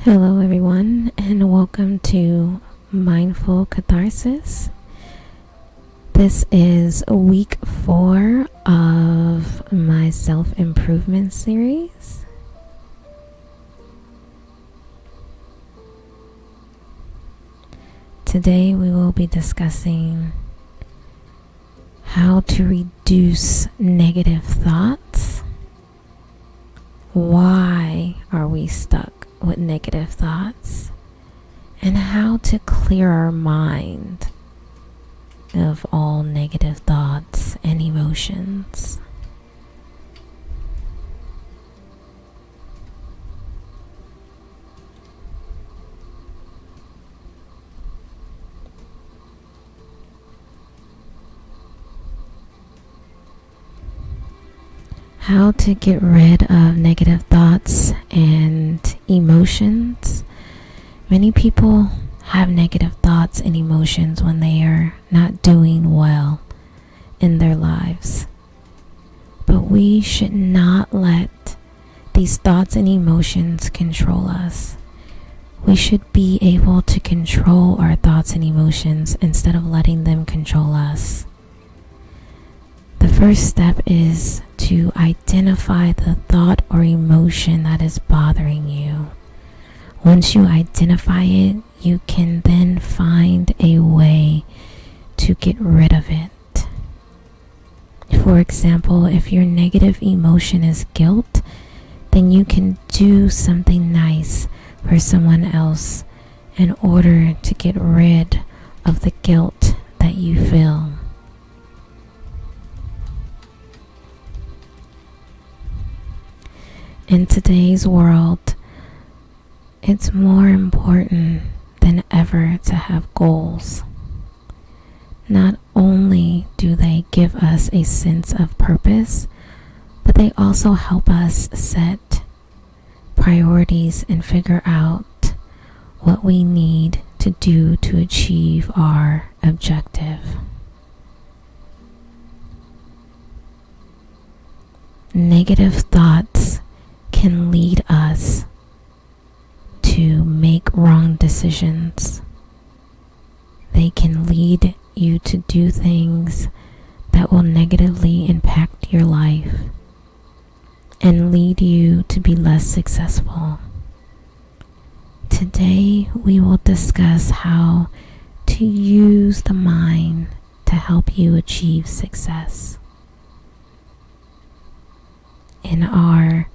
Hello, everyone, and welcome to Mindful Katharsis. This is week 4 of my self-improvement series. Today we will be discussing how to reduce negative thoughts. Why are we stuck with negative thoughts, and how to clear our mind of all negative thoughts and emotions. How to get rid of negative thoughts and emotions. Many people have negative thoughts and emotions when they are not doing well in their lives. But we should not let these thoughts and emotions control us. We should be able to control our thoughts and emotions instead of letting them control us. The first step is to identify the thought or emotion that is bothering you. Once you identify it, you can then find a way to get rid of it. For example, if your negative emotion is guilt, then you can do something nice for someone else in order to get rid of the guilt that you feel. In today's world, it's more important than ever to have goals. Not only do they give us a sense of purpose, but they also help us set priorities and figure out what we need to do to achieve our objective. Negative thoughts can lead us to make wrong decisions. They can lead you to do things that will negatively impact your life and lead you to be less successful. Today we will discuss how to use the mind to help you achieve success. In our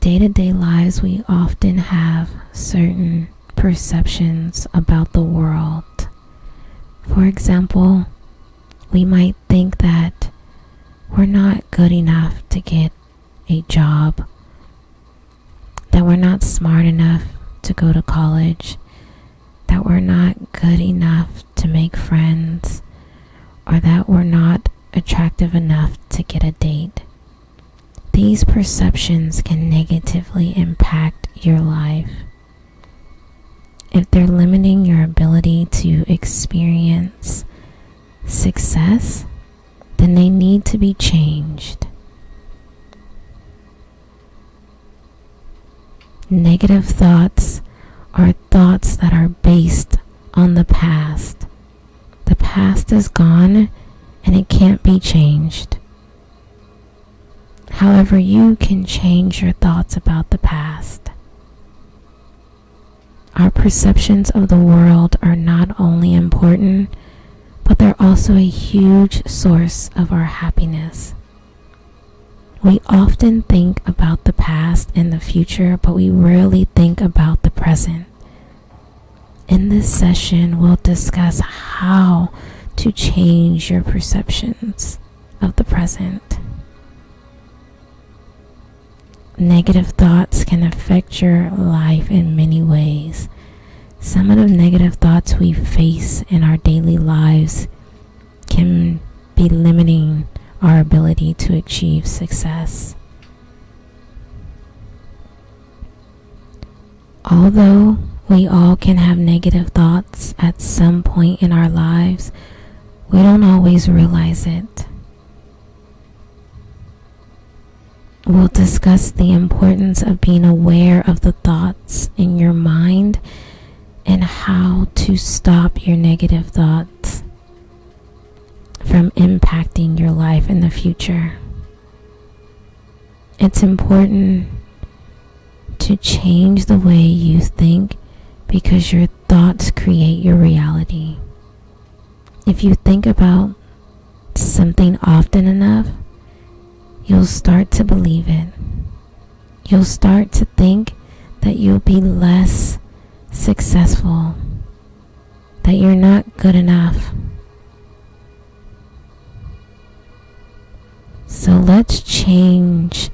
day-to-day lives, we often have certain perceptions about the world. For example, we might think that we're not good enough to get a job, that we're not smart enough to go to college, that we're not good enough to make friends, or that we're not attractive enough to get a date. These perceptions can negatively impact your life. If they're limiting your ability to experience success, then they need to be changed. Negative thoughts are thoughts that are based on the past. The past is gone and it can't be changed. However, you can change your thoughts about the past. Our perceptions of the world are not only important, but they're also a huge source of our happiness. We often think about the past and the future, but we rarely think about the present. In this session, we'll discuss how to change your perceptions of the present. Negative thoughts can affect your life in many ways. Some of the negative thoughts we face in our daily lives can be limiting our ability to achieve success. Although we all can have negative thoughts at some point in our lives, we don't always realize it. we'll discuss the importance of being aware of the thoughts in your mind and how to stop your negative thoughts from impacting your life in the future. It's important to change the way you think because your thoughts create your reality. If you think about something often enough, you'll start to believe it. You'll start to think that you'll be less successful, that you're not good enough. So let's change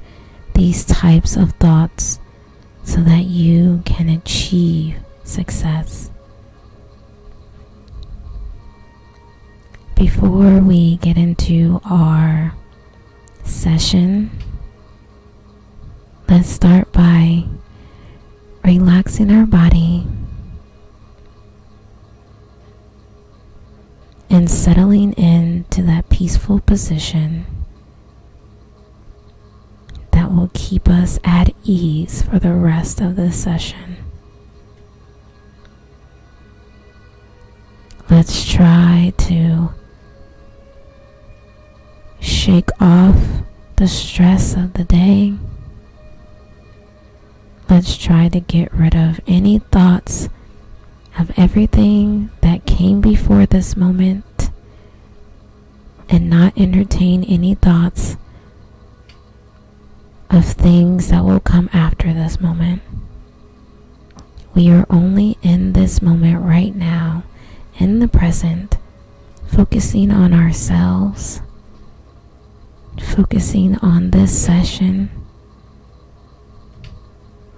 these types of thoughts so that you can achieve success. Before we get into our session, let's start by relaxing our body and settling into that peaceful position that will keep us at ease for the rest of the session. Let's try to shake off the stress of the day. Let's try to get rid of any thoughts of everything that came before this moment and not entertain any thoughts of things that will come after this moment. We are only in this moment right now, in the present, focusing on ourselves, focusing on this session,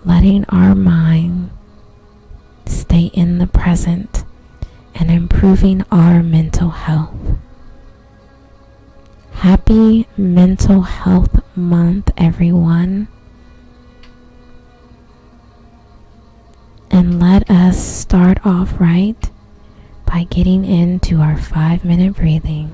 letting our mind stay in the present and improving our mental health. Happy Mental Health Month, everyone. And let us start off right by getting into our 5-minute breathing.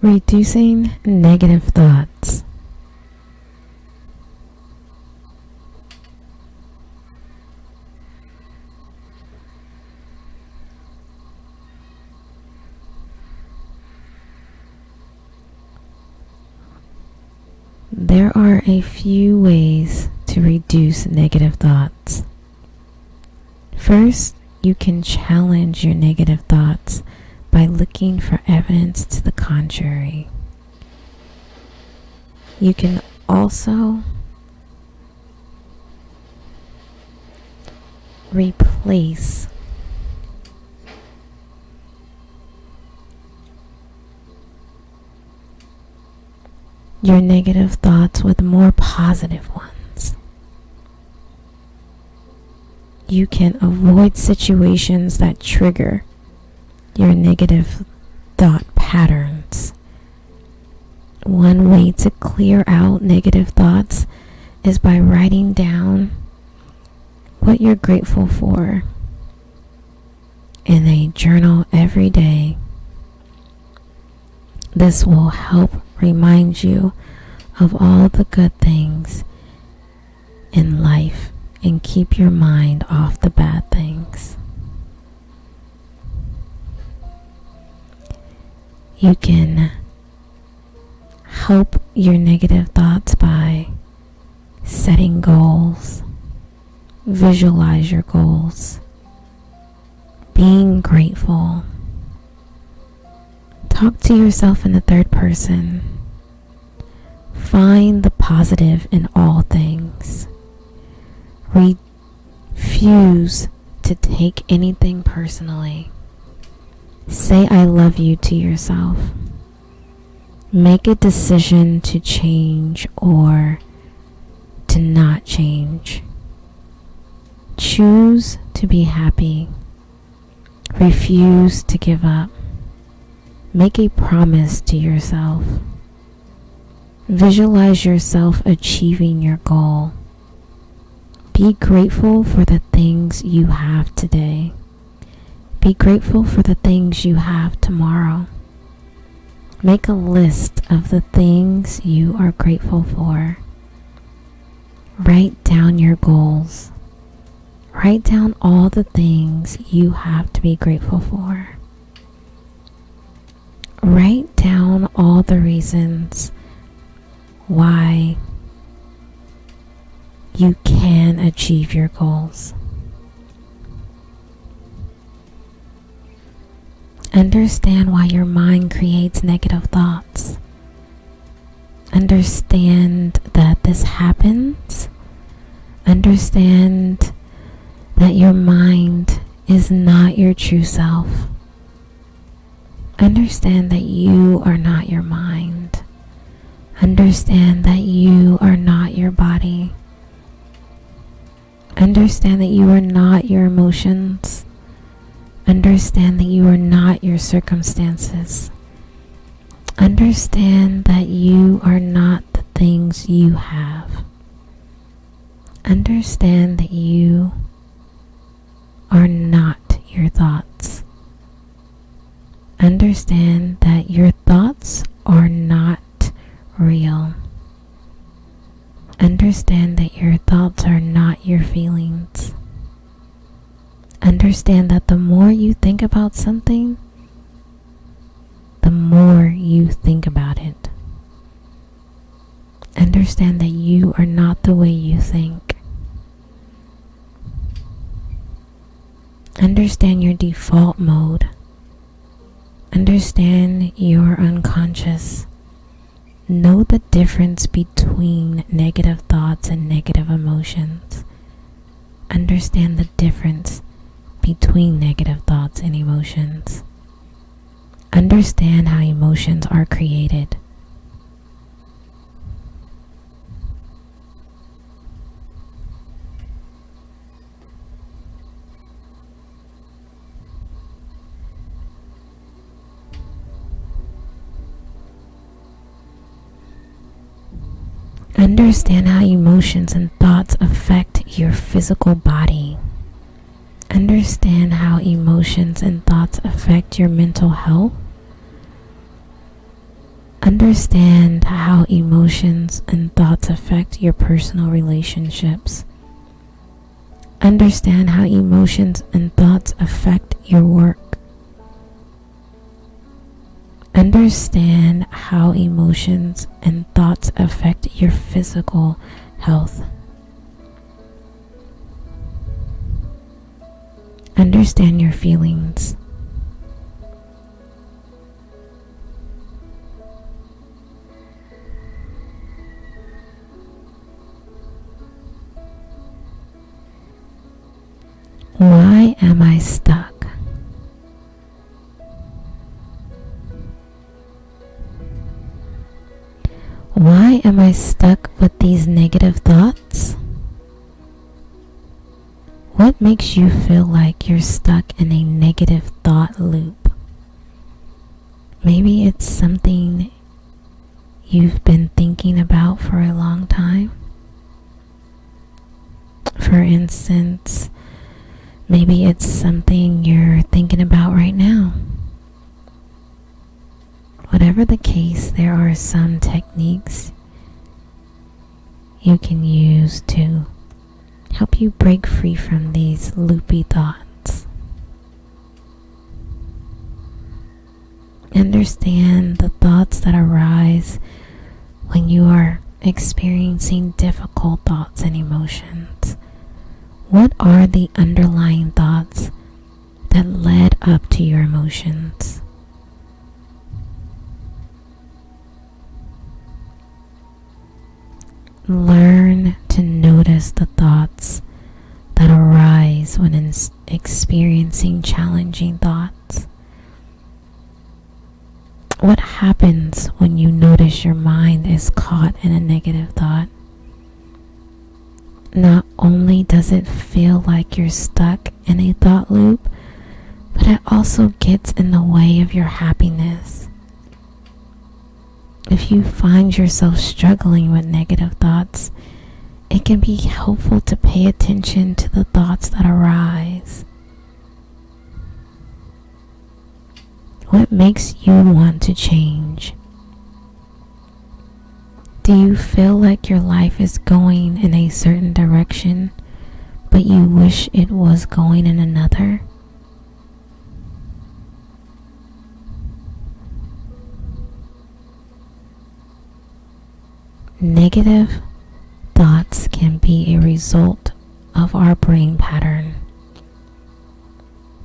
Reducing negative thoughts. There are a few ways to reduce negative thoughts. First, you can challenge your negative thoughts by looking for evidence to the contrary. You can also replace your negative thoughts with more positive ones. You can avoid situations that trigger your negative thought patterns. One way to clear out negative thoughts is by writing down what you're grateful for in a journal every day. This will help remind you of all the good things in life and keep your mind off the bad things. You can help your negative thoughts by setting goals, visualize your goals, being grateful. Talk to yourself in the third person. Find the positive in all things. Refuse to take anything personally. Say I love you to yourself. Make a decision to change or to not change. Choose to be happy. Refuse to give up. Make a promise to yourself. Visualize yourself achieving your goal. Be grateful for the things you have today. Be grateful for the things you have tomorrow. Make a list of the things you are grateful for. Write down your goals. Write down all the things you have to be grateful for. Write down all the reasons why you can achieve your goals. Understand why your mind creates negative thoughts. Understand that this happens. Understand that your mind is not your true self. Understand that you are not your mind. Understand that you are not your body. Understand that you are not your emotions. Understand that you are not your circumstances. Understand that you are not the things you have. Understand that you are not your thoughts. Understand that your thoughts are not real. Understand that your thoughts are not your feelings. Understand that the more you think about something, the more you think about it. Understand that you are not the way you think. Understand your default mode. Understand your unconscious. Know the difference between negative thoughts and negative emotions. Understand the difference between negative thoughts and emotions. Understand how emotions are created. Understand how emotions and thoughts affect your physical body. Understand how emotions and thoughts affect your mental health. Understand how emotions and thoughts affect your personal relationships. Understand how emotions and thoughts affect your work. Understand how emotions and thoughts affect your physical health. Understand your feelings. Why am I stuck? Why am I stuck with these negative thoughts? What makes you feel like you're stuck in a negative thought loop? Maybe it's something you've been thinking about for a long time. For instance, maybe it's something you're thinking about right now. Whatever the case, there are some techniques you can use to help you break free from these loopy thoughts. Understand the thoughts that arise when you are experiencing difficult thoughts and emotions. What are the underlying thoughts that led up to your emotions? Learn to notice the thoughts that arise when experiencing challenging thoughts. What happens when you notice your mind is caught in a negative thought? Not only does it feel like you're stuck in a thought loop, but it also gets in the way of your happiness. If you find yourself struggling with negative thoughts, it can be helpful to pay attention to the thoughts that arise. What makes you want to change? Do you feel like your life is going in a certain direction, but you wish it was going in another? Negative thoughts can be a result of our brain pattern.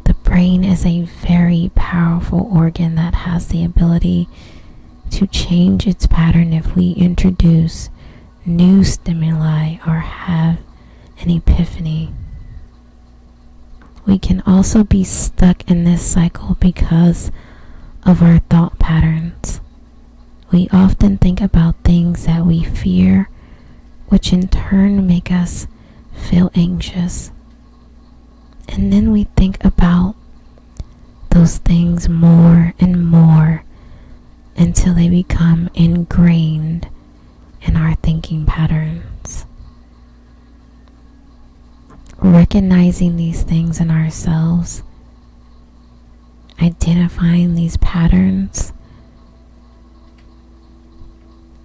The brain is a very powerful organ that has the ability to change its pattern if we introduce new stimuli or have an epiphany. We can also be stuck in this cycle because of our thought patterns. We often think about things that we fear, which in turn make us feel anxious. And then we think about those things more and more until they become ingrained in our thinking patterns. Recognizing these things in ourselves, identifying these patterns,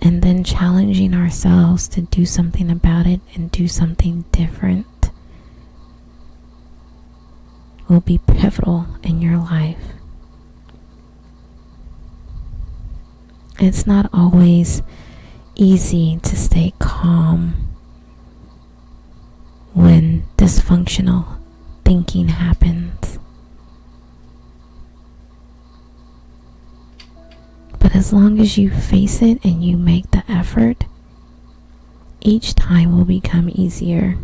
and then challenging ourselves to do something about it and do something different will be pivotal in your life. It's not always easy to stay calm when dysfunctional thinking happens. But as long as you face it and you make the effort, each time will become easier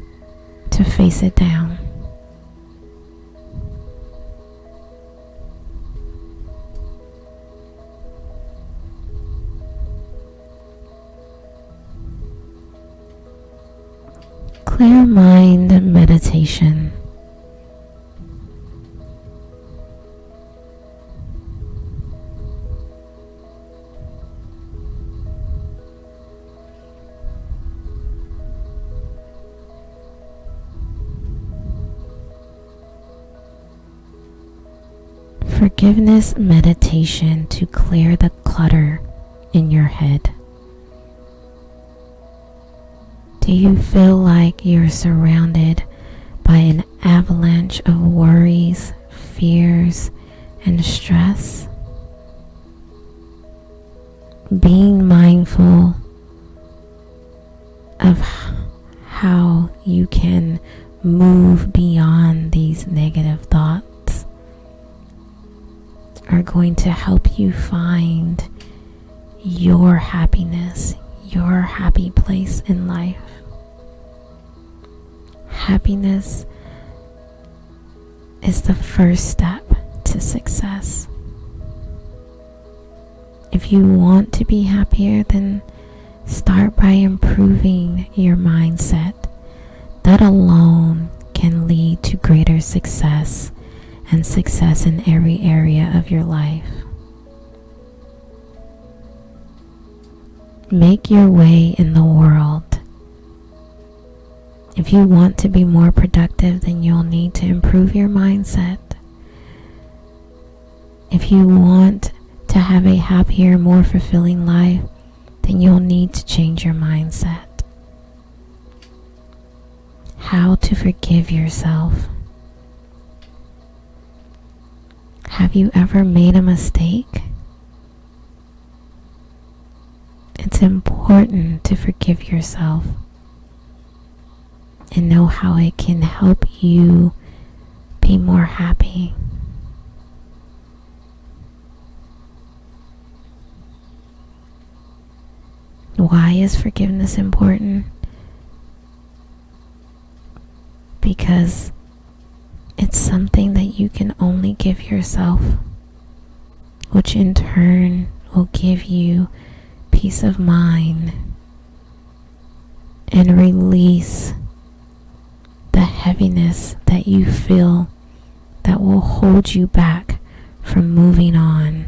to face it down. Clear mind meditation. Forgiveness meditation to clear the clutter in your head? Do you feel like you're surrounded by an avalanche of worries, fears, and stress? Being mindful of how you can move beyond these negative thoughts are going to help you find your happiness, your happy place in life. Happiness is the first step to success. If you want to be happier, then start by improving your mindset. That alone can lead to greater success and success in every area of your life. Make your way in the world. If you want to be more productive, then you'll need to improve your mindset. If you want to have a happier, more fulfilling life, then you'll need to change your mindset. How to forgive yourself. Have you ever made a mistake? It's important to forgive yourself and know how it can help you be more happy. Why is forgiveness important? Because it's something that you can only give yourself, which in turn will give you peace of mind and release the heaviness that you feel that will hold you back from moving on.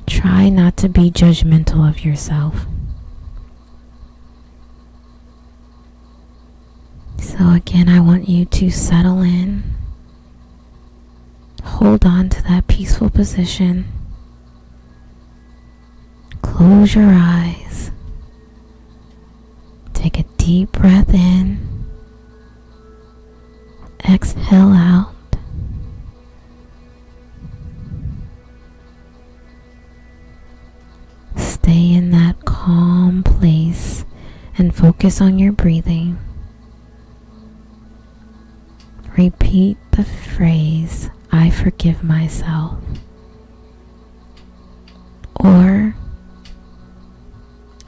Try not to be judgmental of yourself. So again, I want you to settle in. Hold on to that peaceful position. Close your eyes. Take a deep breath in. Exhale out. Stay in that calm place and focus on your breathing. Repeat the phrase, I forgive myself. Or,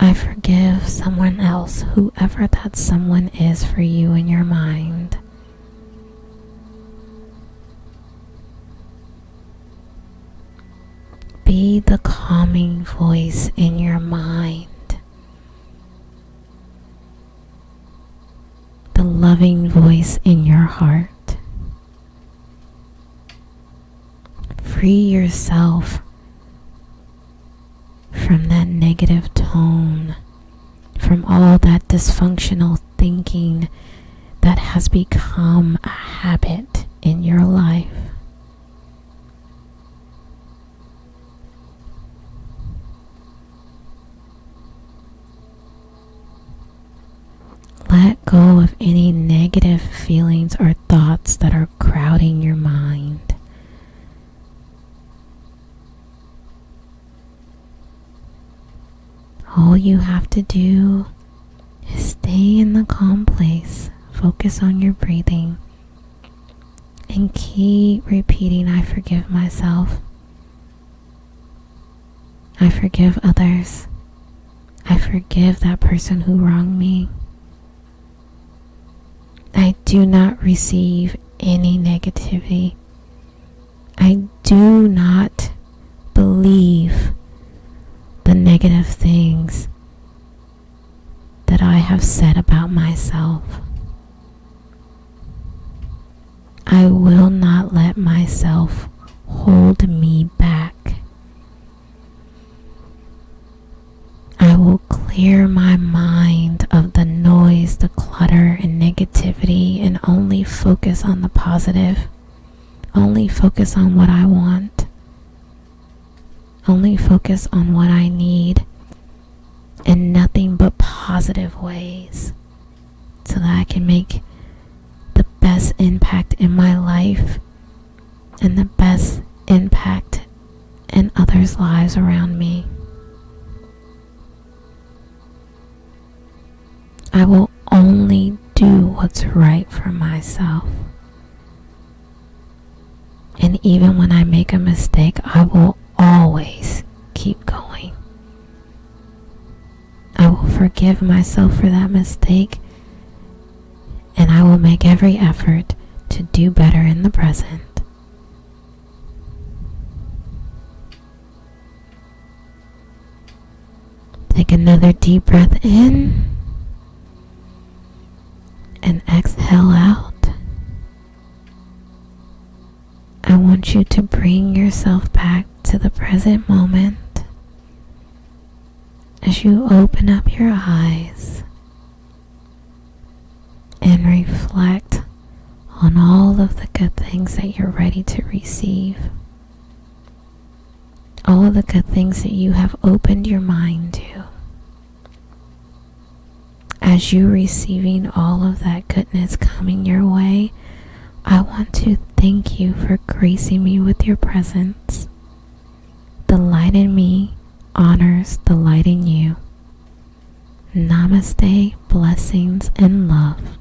I forgive someone else, whoever that someone is for you in your mind. Be the calming voice in your mind, the loving voice in your heart. Free yourself from that negative tone, from all that dysfunctional thinking that has become a habit in your life. Let go of any negative feelings or thoughts that are crowding your mind. All you have to do is stay in the calm place, focus on your breathing, and keep repeating, I forgive myself. I forgive others. I forgive that person who wronged me. I do not receive any negativity. I do not believe the negative things that I have said about myself. I will not let myself hold me back. I will clear my mind of the noise, the clutter, and negativity focus on the positive, only focus on what I want, only focus on what I need in nothing but positive ways, so that I can make the best impact in my life and the best impact in others' lives around me. I will only do what's right for myself. And even when I make a mistake, I will always keep going. I will forgive myself for that mistake, and I will make every effort to do better in the present. Take another deep breath in and exhale out. I want you to bring yourself back to the present moment as you open up your eyes and reflect on all of the good things that you're ready to receive. All of the good things that you have opened your mind to. As you're receiving all of that goodness coming your way, I want to thank you for gracing me with your presence. The light in me honors the light in you. Namaste, blessings, and love.